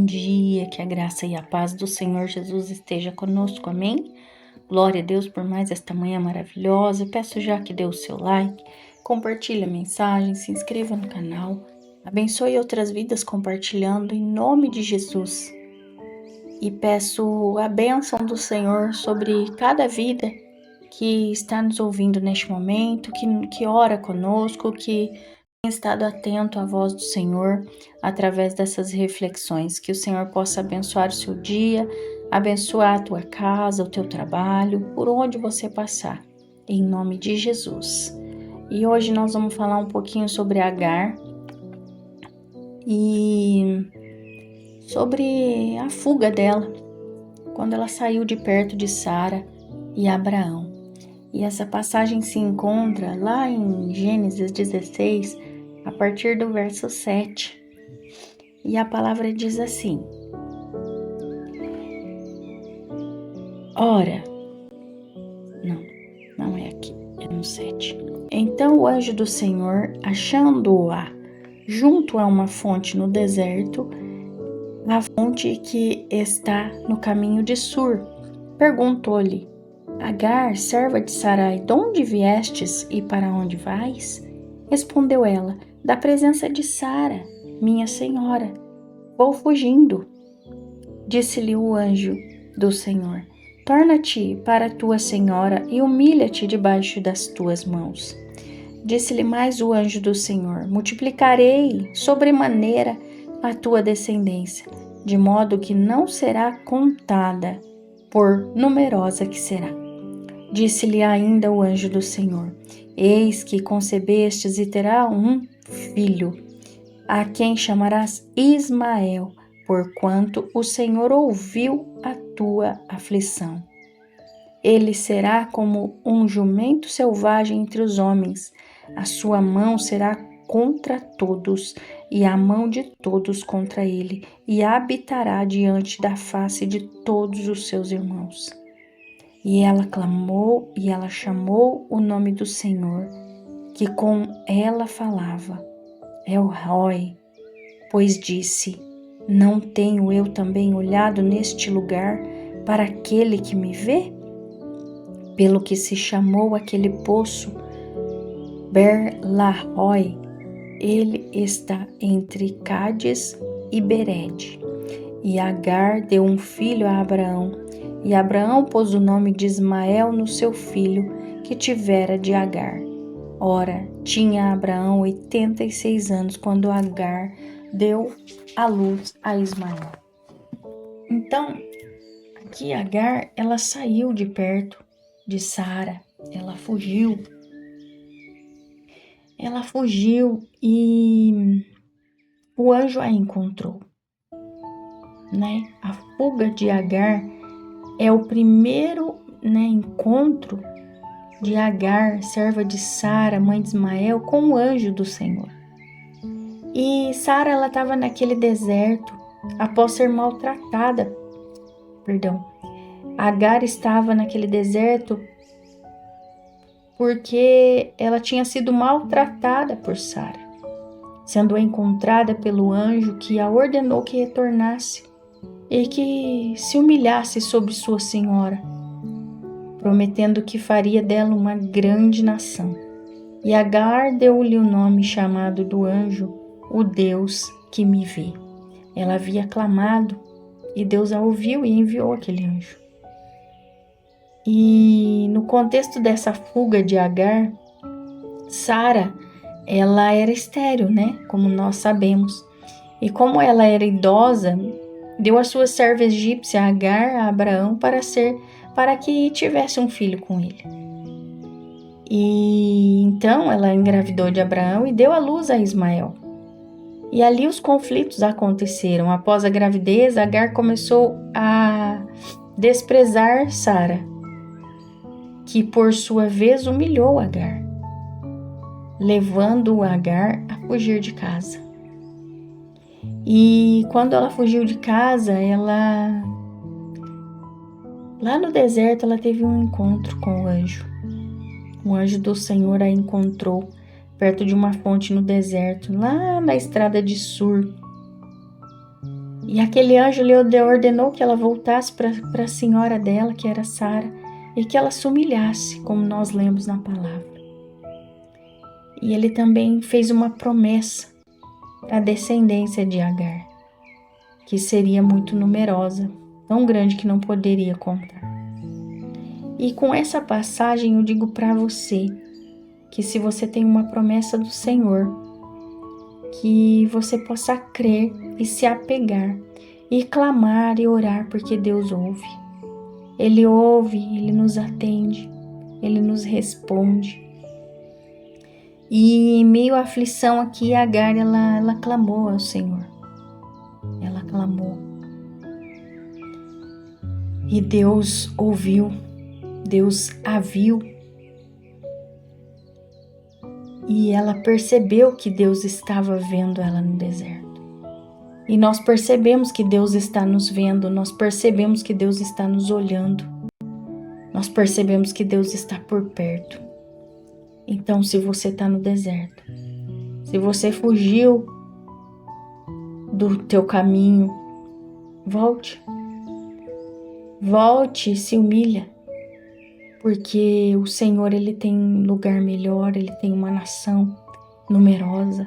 Bom dia, que a graça e a paz do Senhor Jesus esteja conosco, amém? Glória a Deus por mais esta manhã maravilhosa. Peço já que dê o seu like, compartilhe a mensagem, se inscreva no canal, abençoe outras vidas compartilhando em nome de Jesus. E peço a bênção do Senhor sobre cada vida que está nos ouvindo neste momento, que ora conosco, que tem estado atento à voz do Senhor através dessas reflexões. Que o Senhor possa abençoar o seu dia, abençoar a tua casa, o teu trabalho, por onde você passar, em nome de Jesus. E hoje nós vamos falar um pouquinho sobre Agar e sobre a fuga dela, quando ela saiu de perto de Sara e Abraão. E essa passagem se encontra lá em Gênesis 16, a partir do verso 7. E a palavra diz assim: Ora, não é aqui, é no 7. Então o anjo do Senhor, achando-a junto a uma fonte no deserto, a fonte que está no caminho de Sur, perguntou-lhe: Agar, serva de Sarai, de onde viestes e para onde vais? Respondeu ela: da presença de Sara, minha senhora. Vou fugindo. Disse-lhe o anjo do Senhor: torna-te para tua senhora e humilha-te debaixo das tuas mãos. Disse-lhe mais o anjo do Senhor: multiplicarei sobremaneira a tua descendência, de modo que não será contada, por numerosa que será. Disse-lhe ainda o anjo do Senhor: eis que concebestes e terá um filho, a quem chamarás Ismael, porquanto o Senhor ouviu a tua aflição. Ele será como um jumento selvagem entre os homens, a sua mão será contra todos, e a mão de todos contra ele, e habitará diante da face de todos os seus irmãos. E ela clamou, e ela chamou o nome do Senhor, que com ela falava, El-Roi, pois disse: não tenho eu também olhado neste lugar para aquele que me vê? Pelo que se chamou aquele poço Ber-Lahai, ele está entre Cádiz e Bered. E Agar deu um filho a Abraão, e Abraão pôs o nome de Ismael no seu filho, que tivera de Agar. Ora, tinha Abraão 86 anos, quando Agar deu à luz a Ismael. Então, aqui Agar, ela saiu de perto de Sara, ela fugiu e o anjo a encontrou, né? A fuga de Agar é o primeiro, encontro de Agar, serva de Sara, mãe de Ismael, com o anjo do Senhor. E Sara, ela estava naquele deserto após ser maltratada. Agar estava naquele deserto porque ela tinha sido maltratada por Sara, sendo encontrada pelo anjo que a ordenou que retornasse e que se humilhasse sobre sua senhora, prometendo que faria dela uma grande nação. E Agar deu-lhe o nome chamado do anjo, o Deus que me vê. Ela havia clamado e Deus a ouviu e enviou aquele anjo. E no contexto dessa fuga de Agar, Sara, ela era estéril, como nós sabemos. E como ela era idosa, deu a sua serva egípcia Agar a Abraão para que tivesse um filho com ele. E então ela engravidou de Abraão e deu à luz a Ismael. E ali os conflitos aconteceram. Após a gravidez, Agar começou a desprezar Sara, que por sua vez humilhou Agar, levando Agar a fugir de casa. E quando ela fugiu de casa, lá no deserto, ela teve um encontro com o anjo. O anjo do Senhor a encontrou perto de uma fonte no deserto, lá na estrada de Sur. E aquele anjo lhe ordenou que ela voltasse para a senhora dela, que era Sara, e que ela se humilhasse, como nós lemos na palavra. E ele também fez uma promessa para a descendência de Agar, que seria muito numerosa, tão grande que não poderia contar. E com essa passagem eu digo para você, que se você tem uma promessa do Senhor, que você possa crer e se apegar, e clamar e orar, porque Deus ouve. Ele ouve, Ele nos atende, Ele nos responde. E em meio à aflição aqui, Agar, ela clamou ao Senhor. Ela clamou. E Deus ouviu, Deus a viu. E ela percebeu que Deus estava vendo ela no deserto. E nós percebemos que Deus está nos vendo, nós percebemos que Deus está nos olhando. Nós percebemos que Deus está por perto. Então, se você está no deserto, se você fugiu do teu caminho, volte. Volte e se humilha, porque o Senhor, Ele tem um lugar melhor, Ele tem uma nação numerosa,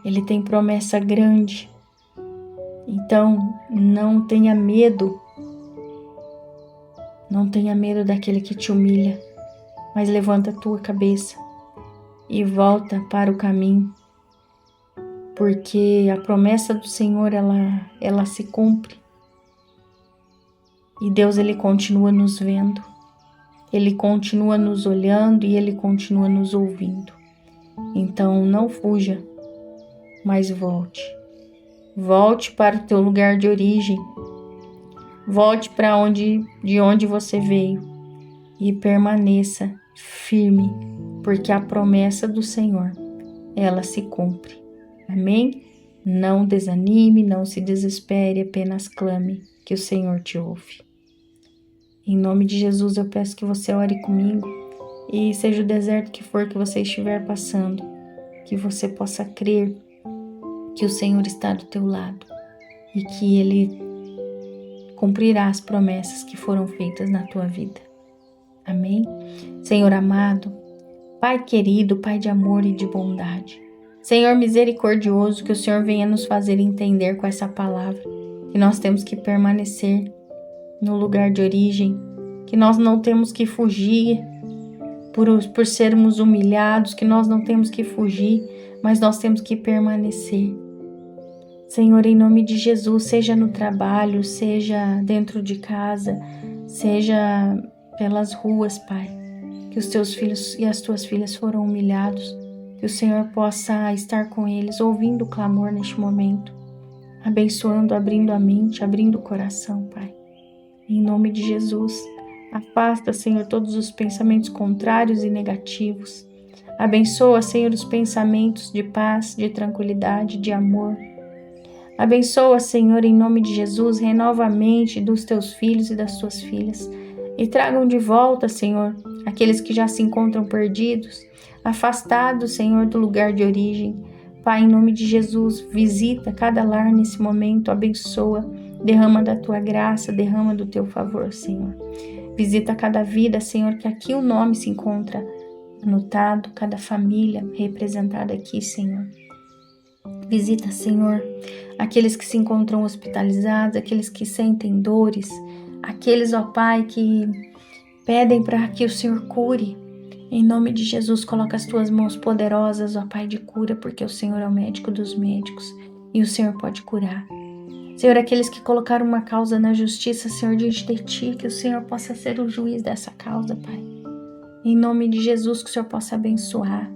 Ele tem promessa grande. Então, não tenha medo daquele que te humilha, mas levanta a tua cabeça e volta para o caminho, porque a promessa do Senhor, ela se cumpre. E Deus, Ele continua nos vendo, Ele continua nos olhando e Ele continua nos ouvindo. Então não fuja, mas volte. Volte para o teu lugar de origem. Volte para de onde você veio e permaneça firme, porque a promessa do Senhor, ela se cumpre. Amém? Não desanime, não se desespere, apenas clame que o Senhor te ouve. Em nome de Jesus, eu peço que você ore comigo e seja o deserto que for que você estiver passando, que você possa crer que o Senhor está do teu lado e que Ele cumprirá as promessas que foram feitas na tua vida. Amém? Senhor amado, Pai querido, Pai de amor e de bondade, Senhor misericordioso, que o Senhor venha nos fazer entender com essa palavra que nós temos que permanecer no lugar de origem, que nós não temos que fugir por sermos humilhados, que nós não temos que fugir, mas nós temos que permanecer. Senhor, em nome de Jesus, seja no trabalho, seja dentro de casa, seja pelas ruas, Pai, que os teus filhos e as tuas filhas foram humilhados, que o Senhor possa estar com eles, ouvindo o clamor neste momento, abençoando, abrindo a mente, abrindo o coração, Pai. Em nome de Jesus, afasta, Senhor, todos os pensamentos contrários e negativos. Abençoa, Senhor, os pensamentos de paz, de tranquilidade, de amor. Abençoa, Senhor, em nome de Jesus, renova a mente dos teus filhos e das tuas filhas e tragam de volta, Senhor, aqueles que já se encontram perdidos, afastados, Senhor, do lugar de origem. Pai, em nome de Jesus, visita cada lar nesse momento, abençoa, derrama da tua graça, derrama do teu favor, Senhor. Visita cada vida, Senhor, que aqui o nome se encontra anotado, cada família representada aqui, Senhor. Visita, Senhor, aqueles que se encontram hospitalizados, aqueles que sentem dores, aqueles, ó Pai, que pedem para que o Senhor cure. Em nome de Jesus, coloca as tuas mãos poderosas, ó Pai, de cura, porque o Senhor é o médico dos médicos e o Senhor pode curar. Senhor, aqueles que colocaram uma causa na justiça, Senhor, diante de Ti, que o Senhor possa ser o juiz dessa causa, Pai. Em nome de Jesus, que o Senhor possa abençoar.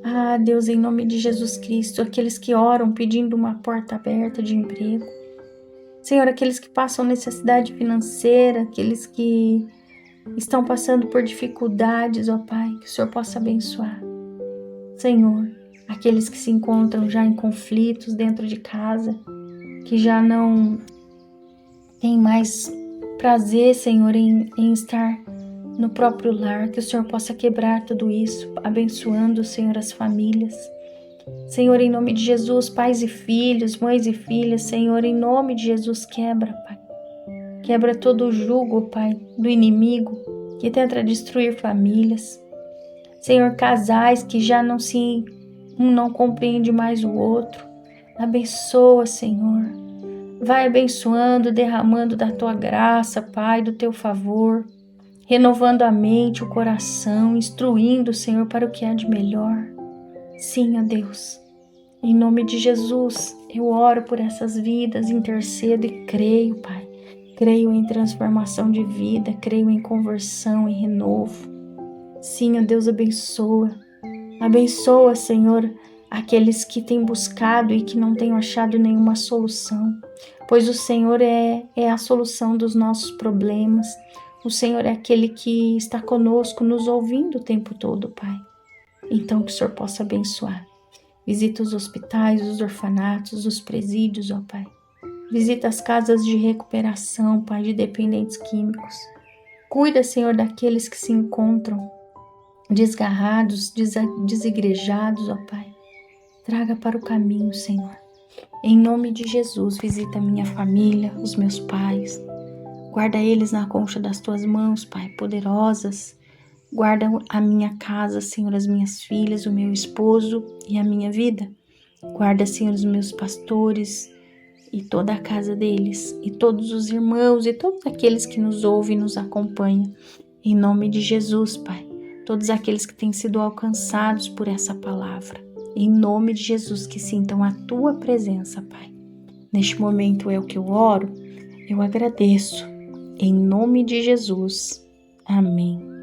Ah, Deus, em nome de Jesus Cristo, aqueles que oram pedindo uma porta aberta de emprego. Senhor, aqueles que passam necessidade financeira, aqueles que estão passando por dificuldades, ó Pai, que o Senhor possa abençoar. Senhor, aqueles que se encontram já em conflitos dentro de casa, que já não têm mais prazer, Senhor, em estar no próprio lar, que o Senhor possa quebrar tudo isso, abençoando, Senhor, as famílias. Senhor, em nome de Jesus, pais e filhos, mães e filhas, Senhor, em nome de Jesus, quebra, Pai. Quebra todo o jugo, Pai, do inimigo que tenta destruir famílias. Senhor, casais que já um não compreende mais o outro. Abençoa, Senhor. Vai abençoando, derramando da Tua graça, Pai, do Teu favor, renovando a mente, o coração, instruindo, Senhor, para o que há de melhor. Sim, ó Deus, em nome de Jesus, eu oro por essas vidas, intercedo e creio, Pai. Creio em transformação de vida, creio em conversão, em renovo. Sim, ó Deus, abençoa. Abençoa, Senhor, aqueles que têm buscado e que não têm achado nenhuma solução, pois o Senhor é a solução dos nossos problemas. O Senhor é aquele que está conosco, nos ouvindo o tempo todo, Pai. Então, que o Senhor possa abençoar. Visita os hospitais, os orfanatos, os presídios, ó Pai. Visita as casas de recuperação, Pai, de dependentes químicos. Cuida, Senhor, daqueles que se encontram desgarrados, desigrejados, ó Pai. Traga para o caminho, Senhor. Em nome de Jesus, visita a minha família, os meus pais. Guarda eles na concha das Tuas mãos, Pai, poderosas. Guarda a minha casa, Senhor, as minhas filhas, o meu esposo e a minha vida. Guarda, Senhor, os meus pastores e toda a casa deles, e todos os irmãos e todos aqueles que nos ouvem e nos acompanham. Em nome de Jesus, Pai. Todos aqueles que têm sido alcançados por essa palavra. Em nome de Jesus, que sintam a Tua presença, Pai. Neste momento é o que eu oro, eu agradeço. Em nome de Jesus. Amém.